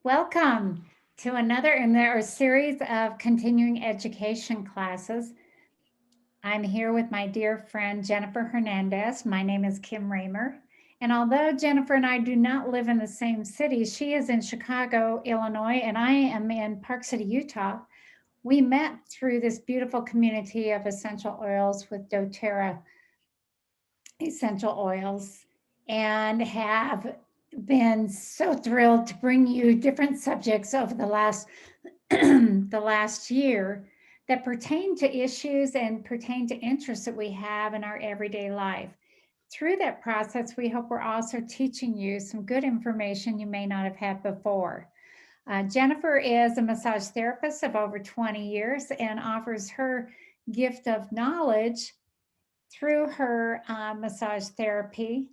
Welcome to another in our series of continuing education classes. I'm here with my dear friend Jennifer Hernandez. My name is Kim Raymer. And although Jennifer and I do not live in the same city, she is in Chicago, Illinois, and I am in Park City, Utah. We met through this beautiful community of essential oils with doTERRA essential oils and have been so thrilled to bring you different subjects over the last the last year that pertain to issues and pertain to interests that we have in our everyday life. Through that process, we hope we're also teaching you some good information you may not have had before. Jennifer is a massage therapist of over 20 years and offers her gift of knowledge through her massage therapy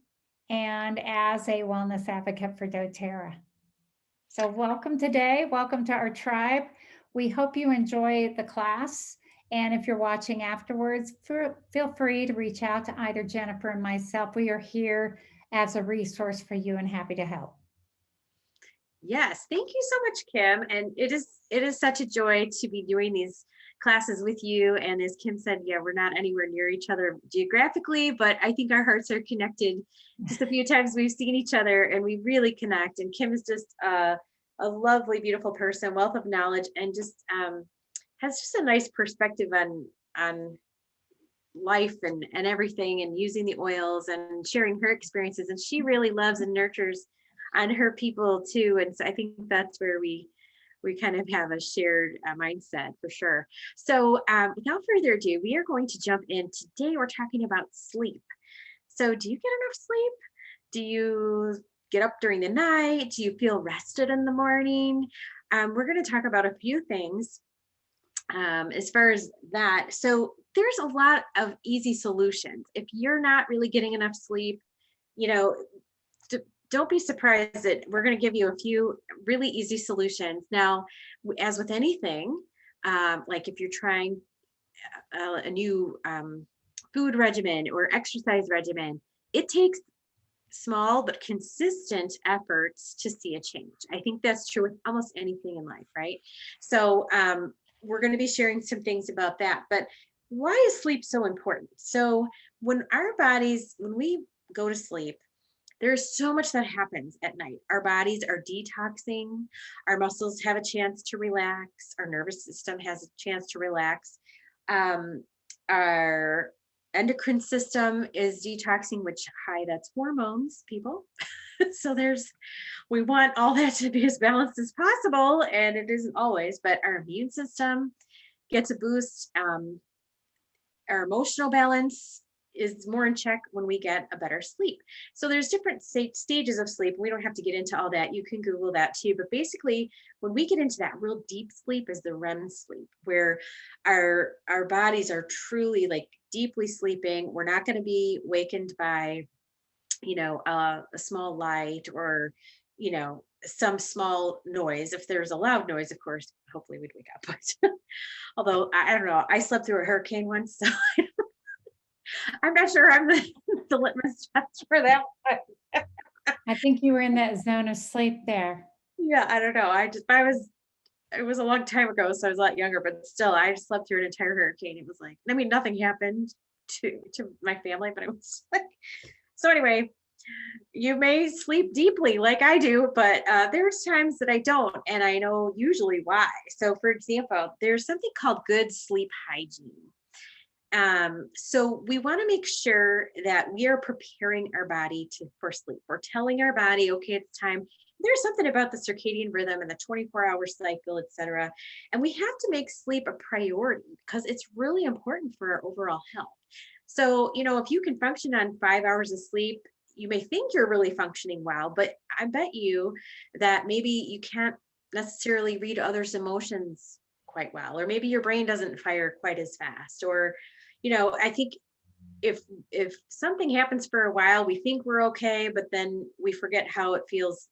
and as a wellness advocate for doTERRA. So welcome today. Welcome to our tribe. We hope you enjoy the class. And if you're watching afterwards, feel free to reach out to either Jennifer and myself. We are here as a resource for you and happy to help. Yes, thank you so much, Kim. And it is such a joy to be doing these classes with you. And as Kim said, yeah, we're not anywhere near each other geographically, but I think our hearts are connected. Just a few times we've seen each other and we really connect. And Kim is just a lovely, beautiful person, wealth of knowledge, and just has just a nice perspective on life and everything, and using the oils and sharing her experiences. And she really loves and nurtures on her people too. And so I think that's where we kind of have a shared mindset for sure. So without further ado, we are going to jump in. Today we're talking about sleep. So do you get enough sleep? Do you get up during the night? Do you feel rested in the morning? We're going to talk about a few things as far as that. So there's a lot of easy solutions. If you're not really getting enough sleep, you know, don't be surprised that we're going to give you a few really easy solutions. Now, as with anything, like if you're trying a new food regimen or exercise regimen, it takes small but consistent efforts to see a change. I think that's true with almost anything in life, right? So we're going to be sharing some things about that. But why is sleep so important? So when we go to sleep, there's so much that happens at night. Our bodies are detoxing, our muscles have a chance to relax, our nervous system has a chance to relax. Our endocrine system is detoxing, which that's hormones, people. So we want all that to be as balanced as possible, and it isn't always, but our immune system gets a boost. Our emotional balance is more in check when we get a better sleep. So there's different stages of sleep. We don't have to get into all that. You can Google that too. But basically, when we get into that real deep sleep is the REM sleep, where our bodies are truly like deeply sleeping. We're not going to be wakened by, a small light or, some small noise. If there's a loud noise, of course, hopefully we'd wake up. But although I don't know, I slept through a hurricane once, so I'm not sure I'm the litmus test for that one. I think you were in that zone of sleep there. Yeah, I don't know. It was a long time ago, so I was a lot younger, but still, I slept through an entire hurricane. It was like, I mean, nothing happened to my family, but it was like, so anyway, you may sleep deeply like I do, but there's times that I don't, and I know usually why. So for example, there's something called good sleep hygiene. So we want to make sure that we are preparing our body for sleep. We're telling our body, okay, it's time. There's something about the circadian rhythm and the 24-hour cycle, et cetera. And we have to make sleep a priority because it's really important for our overall health. So, if you can function on 5 hours of sleep, you may think you're really functioning well, but I bet you that maybe you can't necessarily read others' emotions quite well, or maybe your brain doesn't fire quite as fast, or I think if something happens for a while, we think we're okay, but then we forget how it feels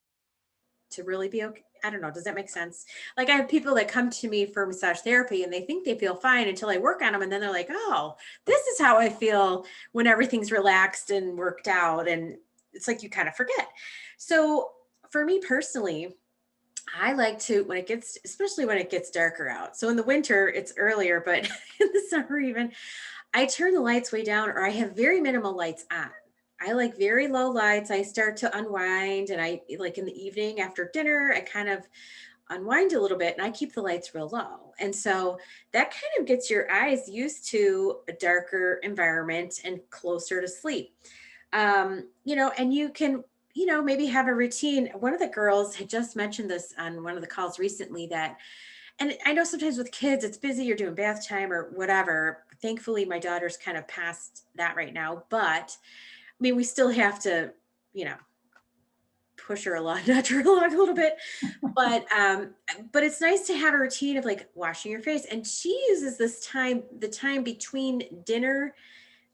to really be okay. I don't know. Does that make sense? Like I have people that come to me for massage therapy and they think they feel fine until I work on them. And then they're like, oh, this is how I feel when everything's relaxed and worked out. And it's like, you kind of forget. So for me personally, I like to, when it gets, especially when it gets darker out. So in the winter, it's earlier, but in the summer, even, I turn the lights way down or I have very minimal lights on. I like very low lights. I start to unwind and I like in the evening after dinner, I kind of unwind a little bit and I keep the lights real low. And so that kind of gets your eyes used to a darker environment and closer to sleep. And you can, maybe have a routine. One of the girls had just mentioned this on one of the calls recently that, and I know sometimes with kids, it's busy, you're doing bath time or whatever. Thankfully, my daughter's kind of past that right now, but I mean, we still have to, you know, push her along, nudge her along a little bit. But it's nice to have a routine of like washing your face. And she uses this time, the time between dinner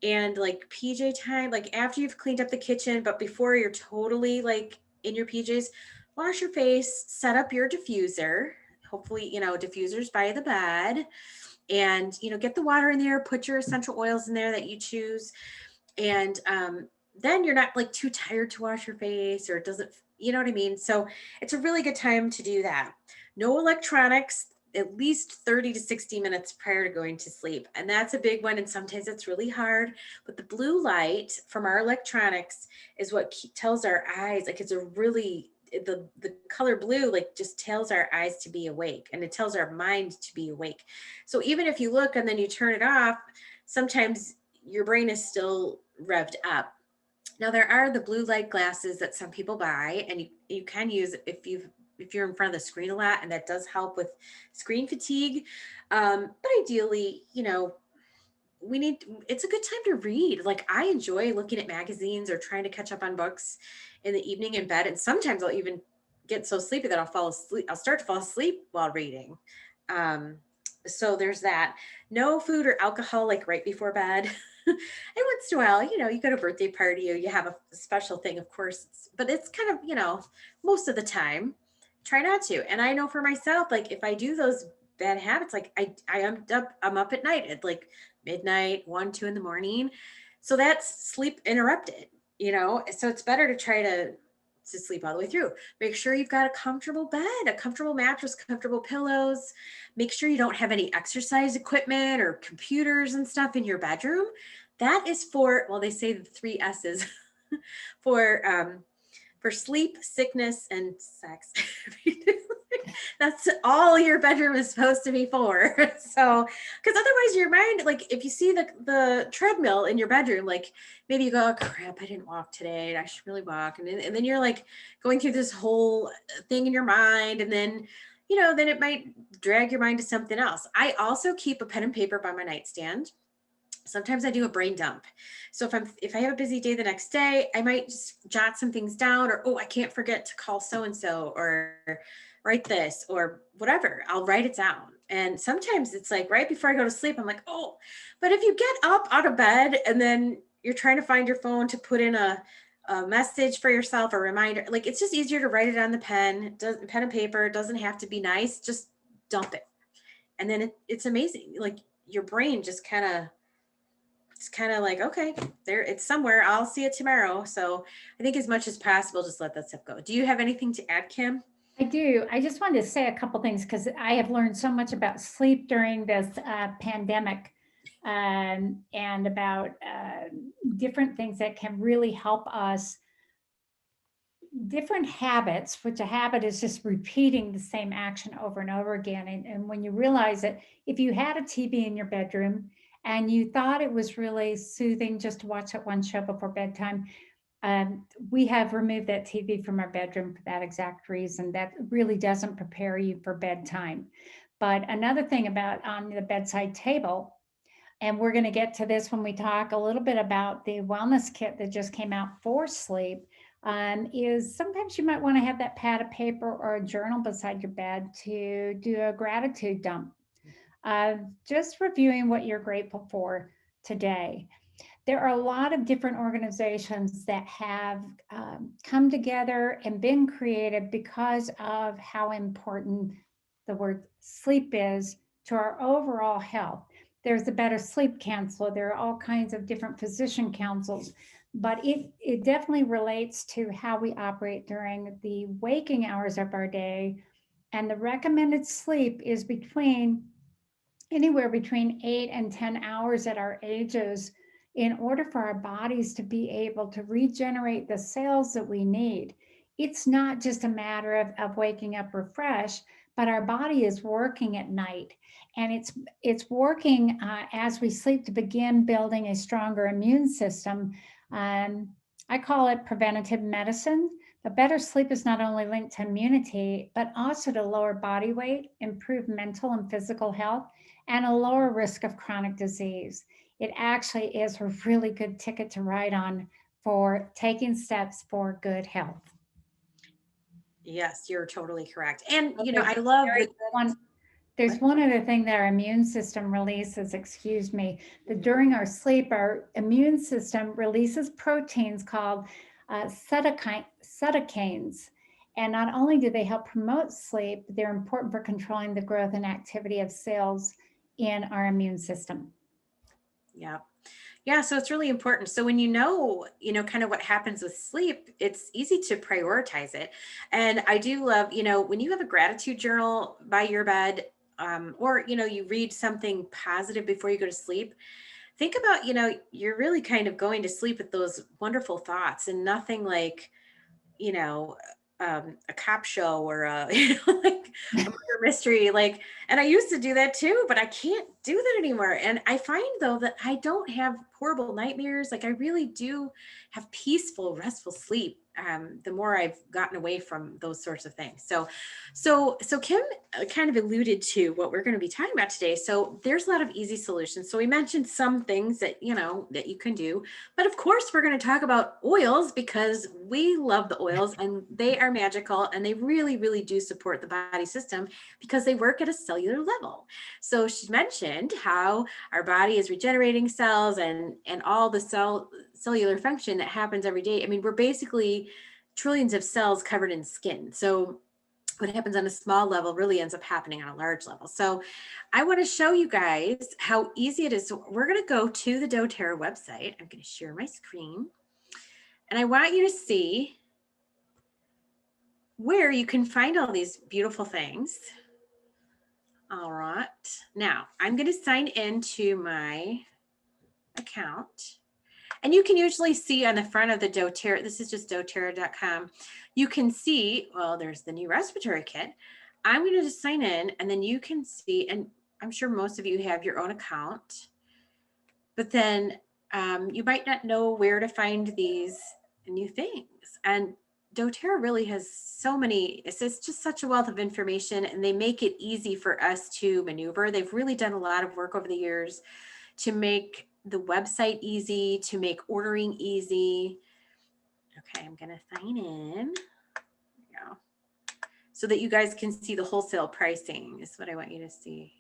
and like PJ time, like after you've cleaned up the kitchen, but before you're totally like in your PJs, wash your face, set up your diffuser. Hopefully, diffusers by the bed, and get the water in there, put your essential oils in there that you choose. And then you're not like too tired to wash your face, or it doesn't, you know what I mean? So it's a really good time to do that. No electronics at least 30 to 60 minutes prior to going to sleep. And that's a big one. And sometimes it's really hard. But the blue light from our electronics is what tells our eyes, like it's a really, the color blue like just tells our eyes to be awake, and it tells our mind to be awake. So even if you look and then you turn it off, sometimes your brain is still revved up. Now there are the blue light glasses that some people buy, and you can use if you're in front of the screen a lot, and that does help with screen fatigue. But ideally, we need, it's a good time to read. Like I enjoy looking at magazines or trying to catch up on books in the evening in bed, and sometimes I'll even get so sleepy that I'll fall asleep. I'll start to fall asleep while reading. Um, so there's that. No food or alcohol like right before bed. And once in a while, you go to a birthday party or you have a special thing, of course, but it's kind of, most of the time, try not to. And I know for myself, like if I do those bad habits, like I'm up at night at like midnight, 1, 2 in the morning. So that's sleep interrupted, So it's better to try to sleep all the way through. Make sure you've got a comfortable bed, a comfortable mattress, comfortable pillows. Make sure you don't have any exercise equipment or computers and stuff in your bedroom. That is for, well, they say the 3 S's for for sleep, sickness, and sex. That's all your bedroom is supposed to be for. So, because otherwise your mind, like if you see the treadmill in your bedroom, like maybe you go, oh, crap, I didn't walk today. I should really walk. And then you're like going through this whole thing in your mind. And then, then it might drag your mind to something else. I also keep a pen and paper by my nightstand. Sometimes I do a brain dump. So if I have a busy day the next day, I might just jot some things down, or oh, I can't forget to call so and so, or write this, or whatever. I'll write it down. And sometimes it's like right before I go to sleep, I'm like, oh, but if you get up out of bed and then you're trying to find your phone to put in a message for yourself, a reminder, like it's just easier to write it on the pen and paper. It doesn't have to be nice, just dump it. And then it's amazing. Like your brain just it's kind of like, okay, there it's somewhere. I'll see it tomorrow. So I think as much as possible, just let that stuff go. Do you have anything to add, Kim? I do. I just wanted to say a couple things because I have learned so much about sleep during this pandemic, and about different things that can really help us. Different habits, which a habit is just repeating the same action over and over again. And when you realize that if you had a TV in your bedroom and you thought it was really soothing just to watch that one show before bedtime, we have removed that TV from our bedroom for that exact reason. That really doesn't prepare you for bedtime. But another thing about on the bedside table, and we're going to get to this when we talk a little bit about the wellness kit that just came out for sleep, is sometimes you might want to have that pad of paper or a journal beside your bed to do a gratitude dump, just reviewing what you're grateful for today. There are a lot of different organizations that have come together and been created because of how important the word sleep is to our overall health. There's the Better Sleep Council. There are all kinds of different physician councils, but it definitely relates to how we operate during the waking hours of our day And the recommended sleep is anywhere between 8 and 10 hours at our ages in order for our bodies to be able to regenerate the cells that we need. It's not just a matter of waking up refreshed, but our body is working at night, and it's working as we sleep to begin building a stronger immune system. Um, I call it preventative medicine. But better sleep is not only linked to immunity, but also to lower body weight, improve mental and physical health, and a lower risk of chronic disease. It actually is a really good ticket to ride on for taking steps for good health. Yes, you're totally correct. And, But I love that. there's What? one other thing that our immune system releases, excuse me, that during our sleep, our immune system releases proteins called cytokines. And not only do they help promote sleep, but they're important for controlling the growth and activity of cells in our immune system. Yeah. Yeah, so it's really important. So when kind of what happens with sleep, it's easy to prioritize it. And I do love, when you have a gratitude journal by your bed, or, you read something positive before you go to sleep, think about, you're really kind of going to sleep with those wonderful thoughts and nothing like, you know, a cop show or a, like a murder mystery. Like, and I used to do that too, but I can't do that anymore. And I find though that I don't have horrible nightmares. Like I really do have peaceful, restful sleep. The more I've gotten away from those sorts of things. So Kim kind of alluded to what we're going to be talking about today. So there's a lot of easy solutions. So we mentioned some things that, that you can do, but of course, we're going to talk about oils because we love the oils and they are magical and they really, really do support the body system because they work at a cellular level. So she mentioned how our body is regenerating cells and all the cellular function that happens every day. I mean, we're basically trillions of cells covered in skin. So what happens on a small level really ends up happening on a large level. So I want to show you guys how easy it is. So we're going to go to the doTERRA website. I'm going to share my screen. And I want you to see where you can find all these beautiful things. All right. Now I'm going to sign into my account. And you can usually see on the front of the doTERRA, this is just doterra.com. You can see, well, there's the new respiratory kit. I'm going to just sign in and then you can see, and I'm sure most of you have your own account, but then you might not know where to find these new things. And doTERRA really has so many, it's just such a wealth of information and they make it easy for us to maneuver. They've really done a lot of work over the years to make the website easy, to make ordering easy. Okay, I'm gonna sign in. Yeah. So that you guys can see the wholesale pricing is what I want you to see.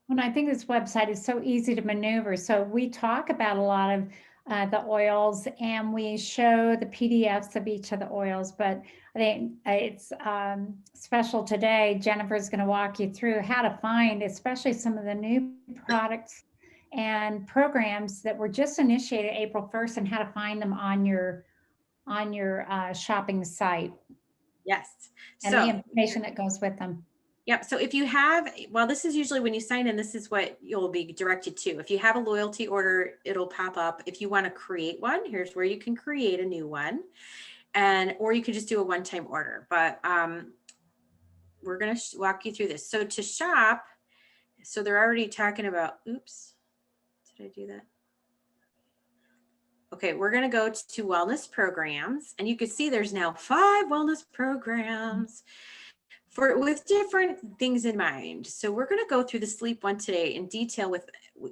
And I think this website is so easy to maneuver. So we talk about a lot of the oils and we show the PDFs of each of the oils, but I think it's special today. Jennifer's going to walk you through how to find, especially some of the new products and programs that were just initiated April 1st and how to find them on your shopping site Yes. and the So, information that goes with them. yep. So if you have, well, this is usually when you sign in, this is what you'll be directed to. If you have a loyalty order, it'll pop up. If you want to create one, here's where you can create a new one. Or you could just do a one-time order. But we're going to walk you through this. So to shop, so they're already talking about, oops, did I do that? Okay, we're going to go to wellness programs and you can see there's now 5 wellness programs with different things in mind. So we're going to go through the sleep one today in detail with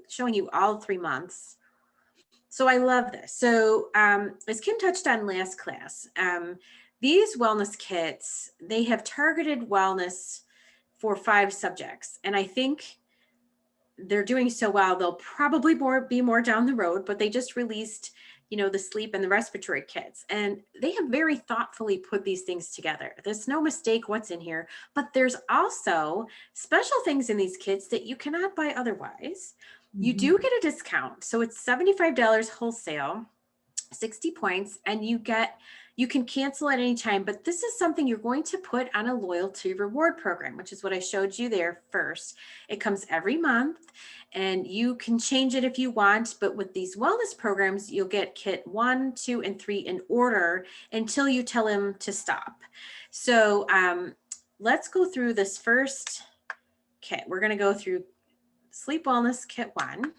showing you all 3 months. So I love this. So as Kim touched on last class, these wellness kits, they have targeted wellness for 5 subjects. And I think they're doing so well, they'll probably be more down the road, but they just released, the sleep and the respiratory kits. And they have very thoughtfully put these things together. There's no mistake what's in here, but there's also special things in these kits that you cannot buy otherwise. You do get a discount. So it's $75 wholesale. 60 points, and you can cancel at any time, but this is something you're going to put on a loyalty reward program, which is what I showed you there first. It comes every month and you can change it if you want, but with these wellness programs, you'll get kit 1, 2, and 3 in order until you tell him to stop. So let's go through this first kit. We're going to go through Sleep Wellness Kit 1.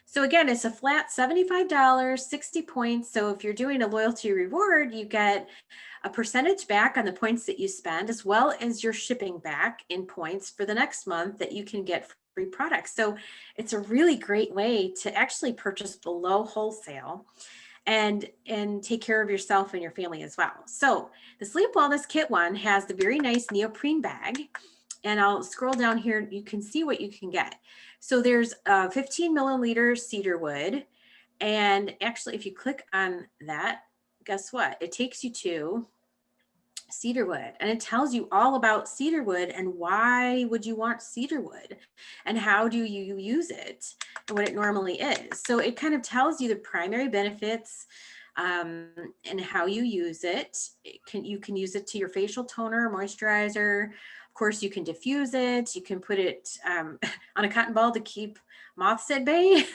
So again, it's a flat $75, 60 points. So if you're doing a loyalty reward, you get a percentage back on the points that you spend, as well as your shipping back in points for the next month that you can get free products. So it's a really great way to actually purchase below wholesale and take care of yourself and your family as well. So the Sleep Wellness Kit 1 has the very nice neoprene bag. And I'll scroll down here, you can see what you can get. So there's a 15 milliliter cedar wood. And actually, if you click on that, guess what? It takes you to cedar wood, and it tells you all about cedar wood and why would you want cedar wood and how do you use it and what it normally is. So it kind of tells you the primary benefits and how you use it. You can use it to your facial toner, moisturizer. Of course, you can diffuse it. You can put it on a cotton ball to keep moths at bay.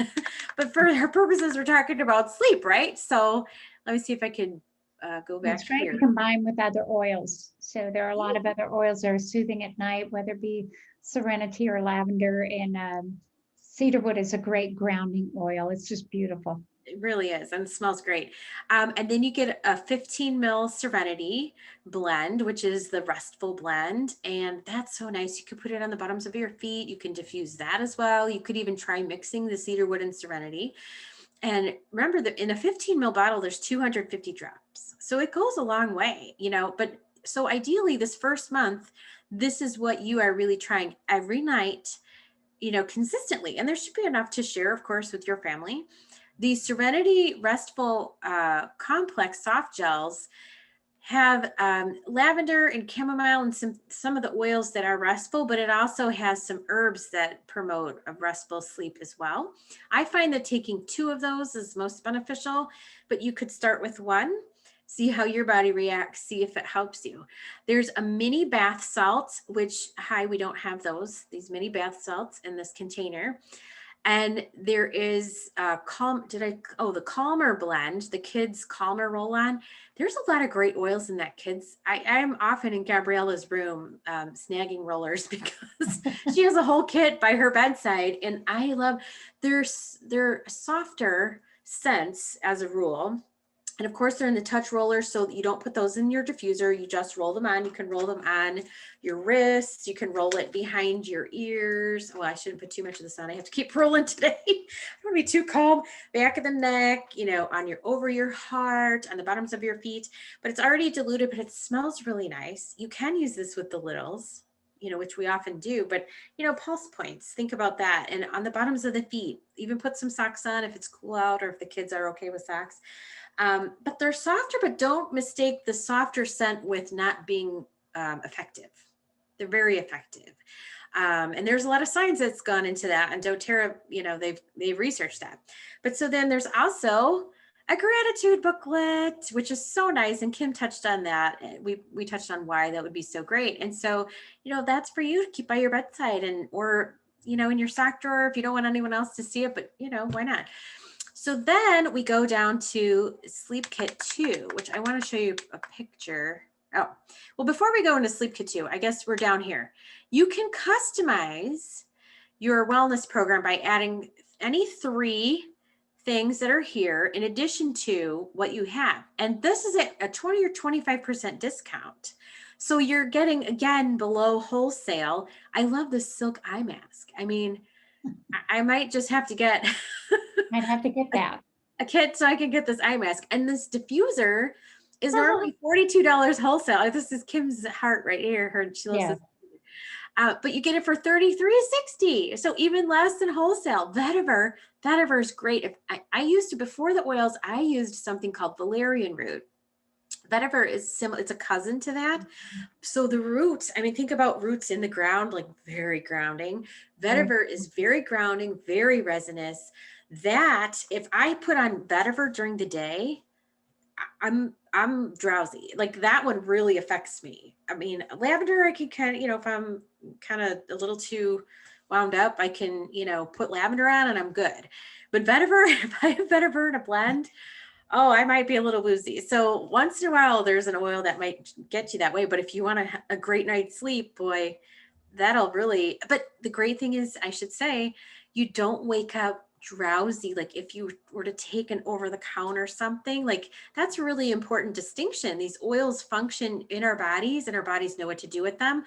But for our purposes, we're talking about sleep, right? So let me see if I can go back It's great here. to combine with other oils. So there are a lot of other oils that are soothing at night, whether it be serenity or lavender. And cedarwood is a great grounding oil. It's just beautiful. It really is, and it smells great. And then you get a 15 ml Serenity blend, which is the restful blend. And that's so nice. You could put it on the bottoms of your feet. You can diffuse that as well. You could even try mixing the cedarwood and Serenity. And remember that in a 15 ml bottle, there's 250 drops. So it goes a long way, but so ideally this first month, this is what you are really trying every night, consistently. And there should be enough to share, of course, with your family. The Serenity Restful Complex soft gels have lavender and chamomile and some of the oils that are restful, but it also has some herbs that promote a restful sleep as well. I find that taking 2 of those is most beneficial, but you could start with 1, see how your body reacts, see if it helps you. There's a mini bath salt, which, we don't have these mini bath salts in this container. And there is the Calmer blend, the kids Calmer roll-on. There's a lot of great oils in that, kids. I am often in Gabriella's room snagging rollers because she has a whole kit by her bedside, and I love their softer scents as a rule. And of course, they're in the touch roller, so you don't put those in your diffuser. You just roll them on. You can roll them on your wrists. You can roll it behind your ears. Well, I shouldn't put too much of this on. I have to keep rolling today. I don't want to be too calm. Back of the neck, over your heart, on the bottoms of your feet. But it's already diluted, but it smells really nice. You can use this with the littles, which we often do. But, pulse points, think about that. And on the bottoms of the feet, even put some socks on if it's cool out or if the kids are okay with socks. But they're softer, but don't mistake the softer scent with not being effective. They're very effective. And there's a lot of science that's gone into that. And doTERRA, they've researched that. But so then there's also a gratitude booklet, which is so nice. And Kim touched on that. We touched on why that would be so great. And so, that's for you to keep by your bedside or in your sock drawer if you don't want anyone else to see it, but why not? So then we go down to Sleep Kit 2, which I want to show you a picture. Oh, well, before we go into Sleep Kit 2, I guess we're down here. You can customize your wellness program by adding any 3 things that are here in addition to what you have. And this is a 20 or 25% discount. So you're getting, again, below wholesale. I love this silk eye mask. I mean, I might just have to get I'd have to get that. a kit so I can get this eye mask. And this diffuser is normally $42 wholesale. This is Kim's heart right here. She loves this. But you get it for $33.60. So even less than wholesale. Vetiver is great. I used to, before the oils, I used something called valerian root. Vetiver is similar. It's a cousin to that. So the roots, think about roots in the ground, like very grounding. Vetiver is very grounding, very resinous. That if I put on vetiver during the day, I'm drowsy. Like that one really affects me. I mean, lavender I can kind of, if I'm kind of a little too wound up, I can, put lavender on and I'm good. But vetiver, if I have vetiver in a blend, oh, I might be a little woozy. So once in a while, there's an oil that might get you that way. But if you want a great night's sleep, boy, that'll really, but the great thing is, I should say, you don't wake up drowsy. Like if you were to take an over the counter something, like that's a really important distinction. These oils function in our bodies and our bodies know what to do with them,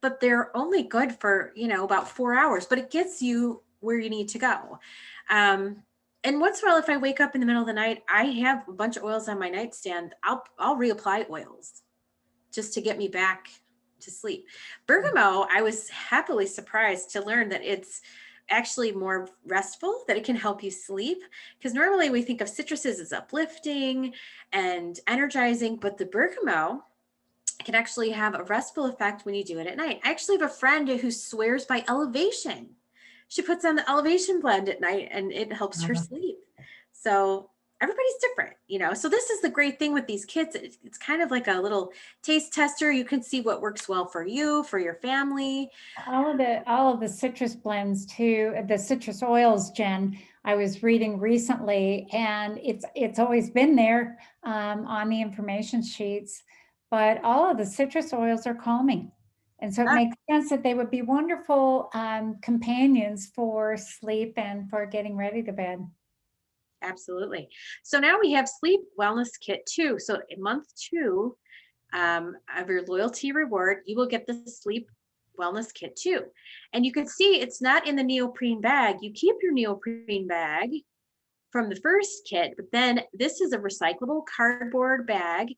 but they're only good for, about 4 hours, but it gets you where you need to go. Um, and once in a while, if I wake up in the middle of the night, I have a bunch of oils on my nightstand. I'll reapply oils just to get me back to sleep. Bergamot, I was happily surprised to learn that it's actually more restful, that it can help you sleep. Because normally we think of citruses as uplifting and energizing, but the bergamot can actually have a restful effect when you do it at night. I actually have a friend who swears by elevation. She puts on the elevation blend at night and it helps her sleep. So everybody's different, So this is the great thing with these kits. It's kind of like a little taste tester. You can see what works well for you, for your family. All of the citrus blends too, the citrus oils, Jen, I was reading recently, and it's always been there on the information sheets, but all of the citrus oils are calming. And so it Ah, makes sense that they would be wonderful companions for sleep and for getting ready to bed. absolutely. So now we have sleep wellness kit too. So in month 2, of your loyalty reward, you will get the sleep wellness kit too. And you can see it's not in the neoprene bag. You keep your neoprene bag from the first kit, but then this is a recyclable cardboard bag.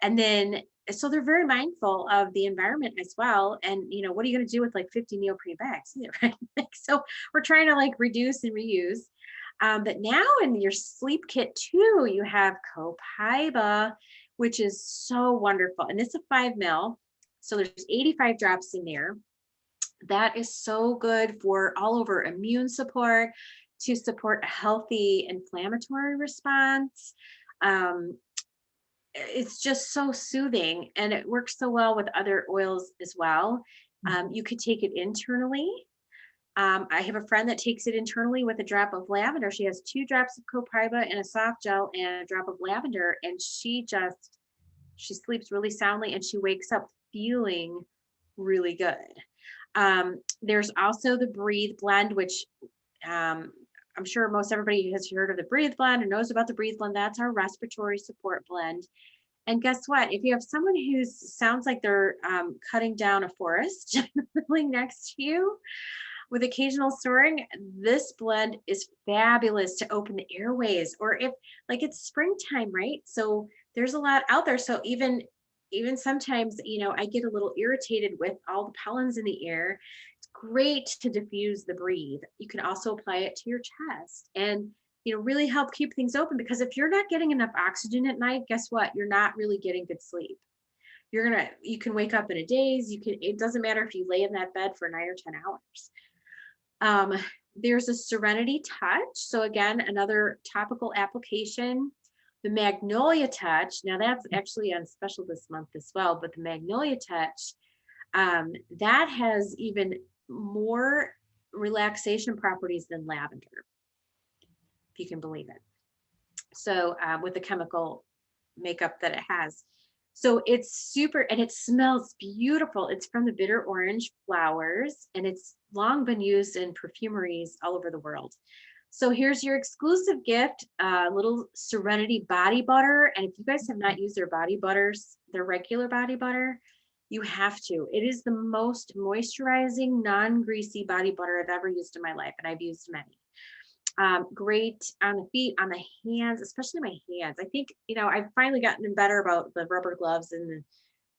And then, so they're very mindful of the environment as well. And, what are you going to do with like 50 neoprene bags? Right? So we're trying to like reduce and reuse. But now in your sleep kit too, you have copaiba, which is so wonderful. And it's a 5 ml. So there's 85 drops in there. That is so good for all over immune support, to support a healthy inflammatory response. Um, it's just so soothing and it works so well with other oils as well. You could take it internally. I have a friend that takes it internally with a drop of lavender. She has 2 drops of copaiba in a soft gel and a drop of lavender, and she sleeps really soundly and she wakes up feeling really good. There's also the Breathe blend, which I'm sure most everybody has heard of the Breathe blend or knows about the Breathe blend. That's our respiratory support blend. And guess what? If you have someone who sounds like they're cutting down a forest next to you with occasional snoring, this blend is fabulous to open the airways. Or if like it's springtime, right? So there's a lot out there. So even sometimes, I get a little irritated with all the pollens in the air. It's great to diffuse the Breathe. You can also apply it to your chest and really help keep things open, because if you're not getting enough oxygen at night, guess what? You're not really getting good sleep. You can wake up in a daze. It doesn't matter if you lay in that bed for 9 or 10 hours. There's a Serenity Touch. So again, another topical application. The Magnolia Touch. Now that's actually on special this month as well, but the Magnolia Touch, that has even more relaxation properties than lavender, if you can believe it. So with the chemical makeup that it has. So it's super, and it smells beautiful. It's from the bitter orange flowers, and it's long been used in perfumeries all over the world. So here's your exclusive gift, a little Serenity body butter. And if you guys have not used their body butters, their regular body butter, you have to. It is the most moisturizing, non-greasy body butter I've ever used in my life, and I've used many. Great on the feet, on the hands, especially my hands. I think, I've finally gotten better about the rubber gloves in the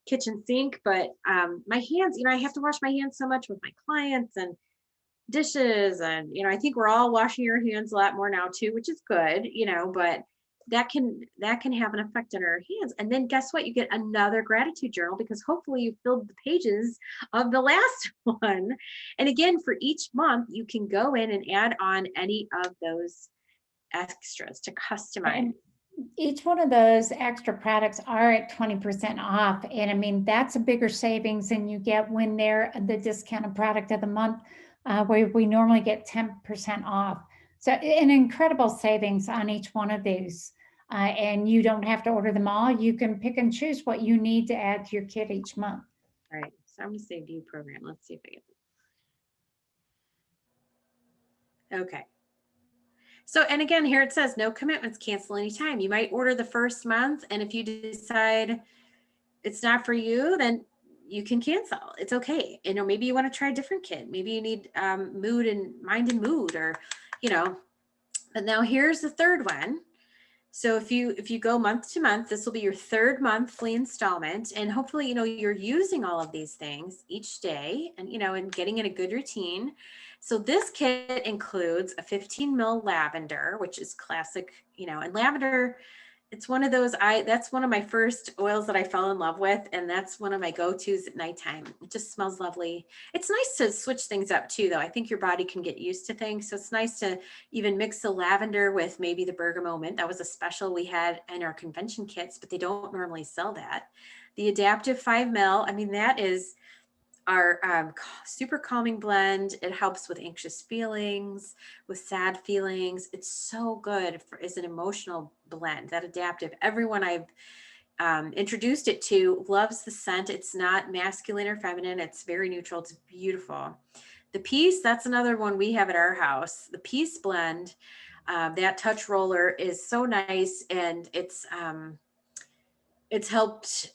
kitchen sink, but my hands, I have to wash my hands so much with my clients and dishes. And, I think we're all washing your hands a lot more now too, which is good, but that can have an effect on our hands. And then guess what? You get another gratitude journal, because hopefully you filled the pages of the last one. And again, for each month, you can go in and add on any of those extras to customize. And each one of those extra products are at 20% off. And I mean, that's a bigger savings than you get when they're the discounted product of the month, where we normally get 10% off. So an incredible savings on each one of these. And you don't have to order them all. You can pick and choose what you need to add to your kit each month. All right, so I'm gonna say view program. Let's see if I get, okay. So, and again, here it says no commitments, cancel anytime. You might order the first month, and if you decide it's not for you, then you can cancel. It's okay. You know, maybe you want to try a different kit. Maybe you need mood and mind and mood, or, you know. But now here's the third one. So if you go month to month, this will be your third monthly installment, and hopefully, you know, you're using all of these things each day, and you know, and getting in a good routine. So this kit includes a 15 ml lavender, which is classic, you know, and lavender, it's one of those, that's one of my first oils that I fell in love with, and that's one of my go-tos at nighttime. It just smells lovely. It's nice to switch things up too, though. I think your body can get used to things. So it's nice to even mix the lavender with maybe the bergamot mint. That was a special we had in our convention kits, but they don't normally sell that. The adaptive 5 ml, I mean, that is our super calming blend. It helps with anxious feelings, with sad feelings. It's so good as an emotional blend. That adaptive, everyone I've introduced it to loves the scent. It's not masculine or feminine. It's very neutral. It's beautiful. The Peace, that's another one we have at our house. The Peace blend, that touch roller is so nice, and it's helped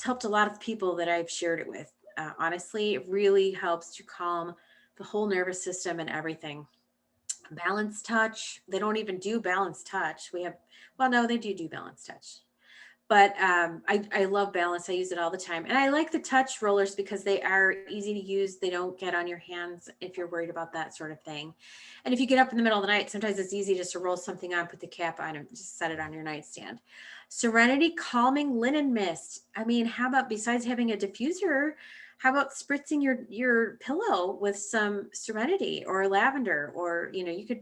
a lot of people that I've shared it with. Honestly, it really helps to calm the whole nervous system and everything. Balance touch, they don't even do balance touch. We have, well, no, they do balance touch. But I love balance. I use it all the time. And I like the touch rollers because they are easy to use. They don't get on your hands if you're worried about that sort of thing. And if you get up in the middle of the night, sometimes it's easy just to roll something on, put the cap on, and just set it on your nightstand. Serenity Calming Linen Mist. I mean, how about, besides having a diffuser, how about spritzing your pillow with some Serenity or lavender, or, you know, you could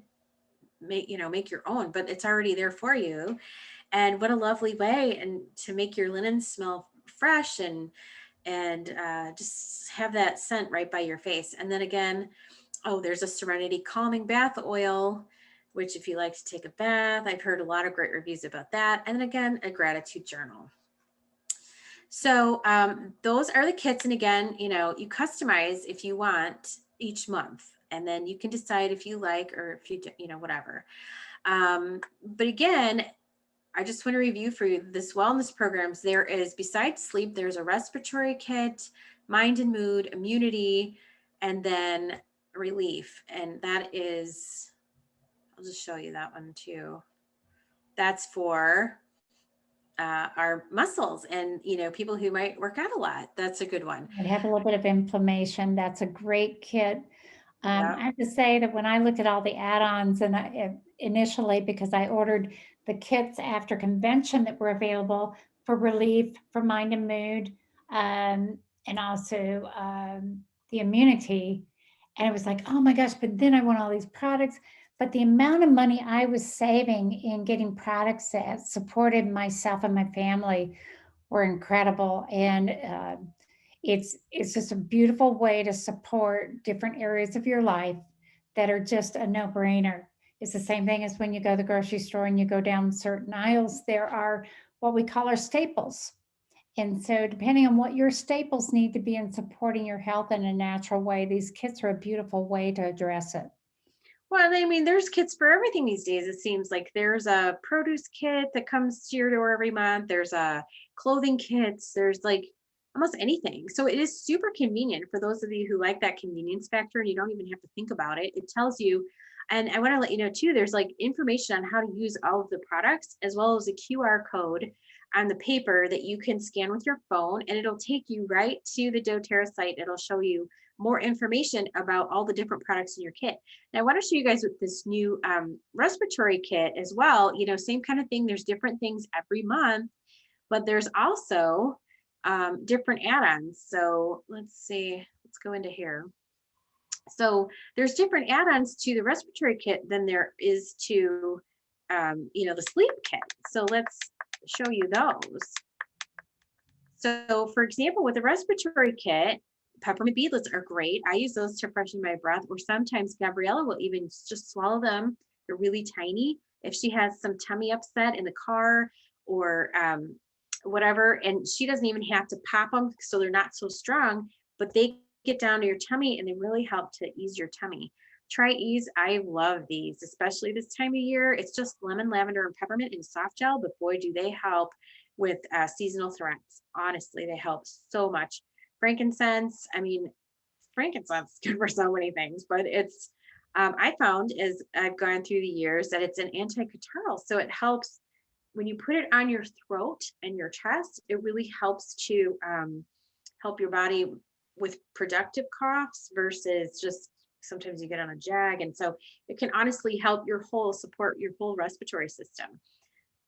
make your own, but it's already there for you. And what a lovely way and to make your linen smell fresh, and just have that scent right by your face. And then again, oh, there's a Serenity Calming Bath Oil, which if you like to take a bath, I've heard a lot of great reviews about that. And then again, a gratitude journal. So those are the kits. And again, you know, you customize if you want each month, and then you can decide if you like, or if you know, whatever. But again, I just want to review for you this wellness programs. There is, besides sleep, there's a respiratory kit, mind and mood, immunity, and then relief. And that is, I'll just show you that one too. That's for our muscles and, you know, people who might work out a lot. That's a good one. I'd have a little bit of inflammation. That's a great kit. Yeah. I have to say that when I look at all the add-ons, and initially, because I ordered the kits after convention that were available for relief, for mind and mood, and also the immunity, and it was like, oh my gosh! But then I want all these products. But the amount of money I was saving in getting products that supported myself and my family were incredible, and it's just a beautiful way to support different areas of your life that are just a no-brainer. It's the same thing as when you go to the grocery store and you go down certain aisles, there are what we call our staples. And so depending on what your staples need to be in supporting your health in a natural way, these kits are a beautiful way to address it. Well, I mean, there's kits for everything these days. It seems like there's a produce kit that comes to your door every month. There's a clothing kits. There's like almost anything. So it is super convenient for those of you who like that convenience factor, and you don't even have to think about it. It tells you, and I want to let you know too, there's like information on how to use all of the products, as well as a QR code on the paper that you can scan with your phone, and it'll take you right to the doTERRA site. It'll show you more information about all the different products in your kit. Now, I want to show you guys with this new respiratory kit as well. You know, same kind of thing. There's different things every month, but there's also different add-ons. So let's see, let's go into here. So there's different add-ons to the respiratory kit than there is to, the sleep kit. So let's show you those. So for example, with the respiratory kit, peppermint beadlets are great. I use those to freshen my breath, or sometimes Gabriella will even just swallow them. They're really tiny. If she has some tummy upset in the car or whatever, and she doesn't even have to pop them, so they're not so strong, but they get down to your tummy and they really help to ease your tummy. Try Ease. I love these, especially this time of year. It's just lemon, lavender, and peppermint in soft gel, but boy, do they help with seasonal threats. Honestly, they help so much. Frankincense, I mean, frankincense is good for so many things, but it's, I found as I've gone through the years that it's an anti-catarrhal. So it helps when you put it on your throat and your chest, it really helps to help your body with productive coughs versus just sometimes you get on a jag. And so it can honestly help support your whole respiratory system.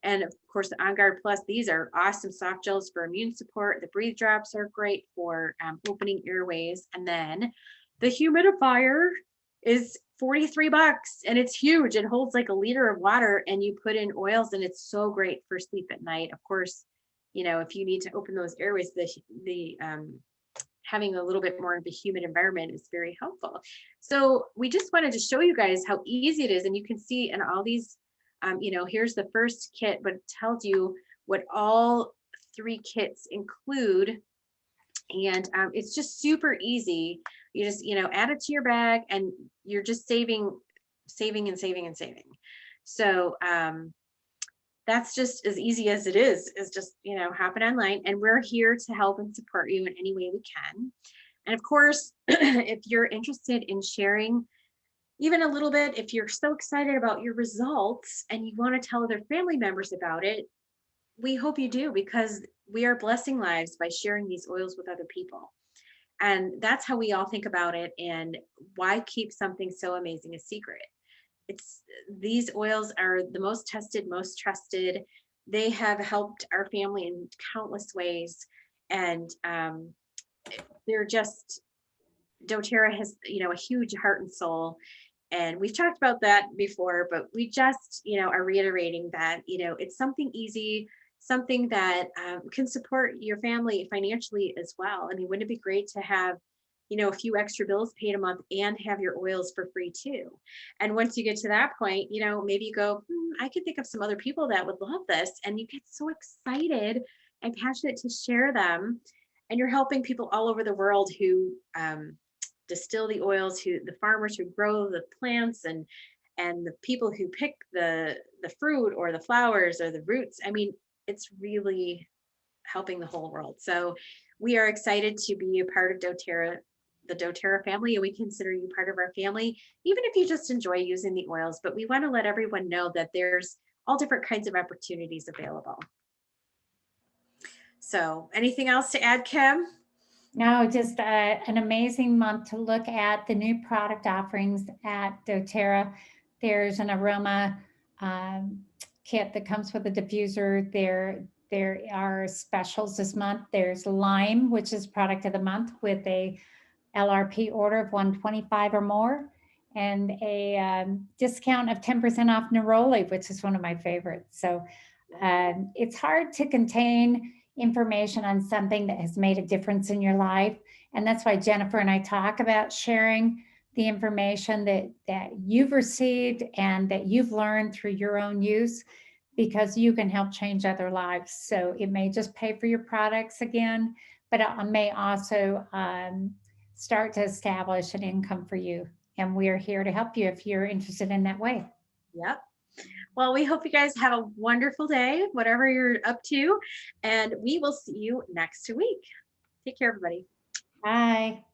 And of course, the On Guard Plus, these are awesome soft gels for immune support. The breathe drops are great for opening airways. And then the humidifier is 43 bucks and it's huge. It holds like a liter of water and you put in oils and it's so great for sleep at night. Of course, if you need to open those airways, the having a little bit more of a humid environment is very helpful. So we just wanted to show you guys how easy it is. And you can see in all these, here's the first kit, but it tells you what all 3 kits include. And it's just super easy. You just, add it to your bag and you're just saving and saving and saving. So that's just as easy as it is just, hop it online, and we're here to help and support you in any way we can. And of course, if you're interested in sharing even a little bit, if you're so excited about your results and you want to tell other family members about it, we hope you do, because we are blessing lives by sharing these oils with other people. And that's how we all think about it. And why keep something so amazing a secret? These oils are the most tested, most trusted. They have helped our family in countless ways. And they're just, doTERRA has, a huge heart and soul. And we've talked about that before, but we just, are reiterating that, it's something easy, something that can support your family financially as well. I mean, wouldn't it be great to have, a few extra bills paid a month and have your oils for free too? And once you get to that point, maybe you go, I could think of some other people that would love this. And you get so excited and passionate to share them. And you're helping people all over the world who distill the oils, who the farmers who grow the plants, and the people who pick the fruit or the flowers or the roots. I mean, it's really helping the whole world. So we are excited to be a part of doTERRA, the doTERRA family, and we consider you part of our family, even if you just enjoy using the oils. But we want to let everyone know that there's all different kinds of opportunities available. So anything else to add, Kim? No, just an amazing month to look at the new product offerings at doTERRA. There's an aroma kit that comes with a diffuser. There are specials this month. There's lime, which is product of the month, with a LRP order of 125 or more, and a discount of 10% off neroli, which is one of my favorites. So it's hard to contain information on something that has made a difference in your life. And that's why Jennifer and I talk about sharing the information that you've received and that you've learned through your own use, because you can help change other lives. So it may just pay for your products again, but it may also start to establish an income for you. And we're here to help you if you're interested in that way. Yep. Well, we hope you guys have a wonderful day, whatever you're up to, and we will see you next week. Take care, everybody. Bye.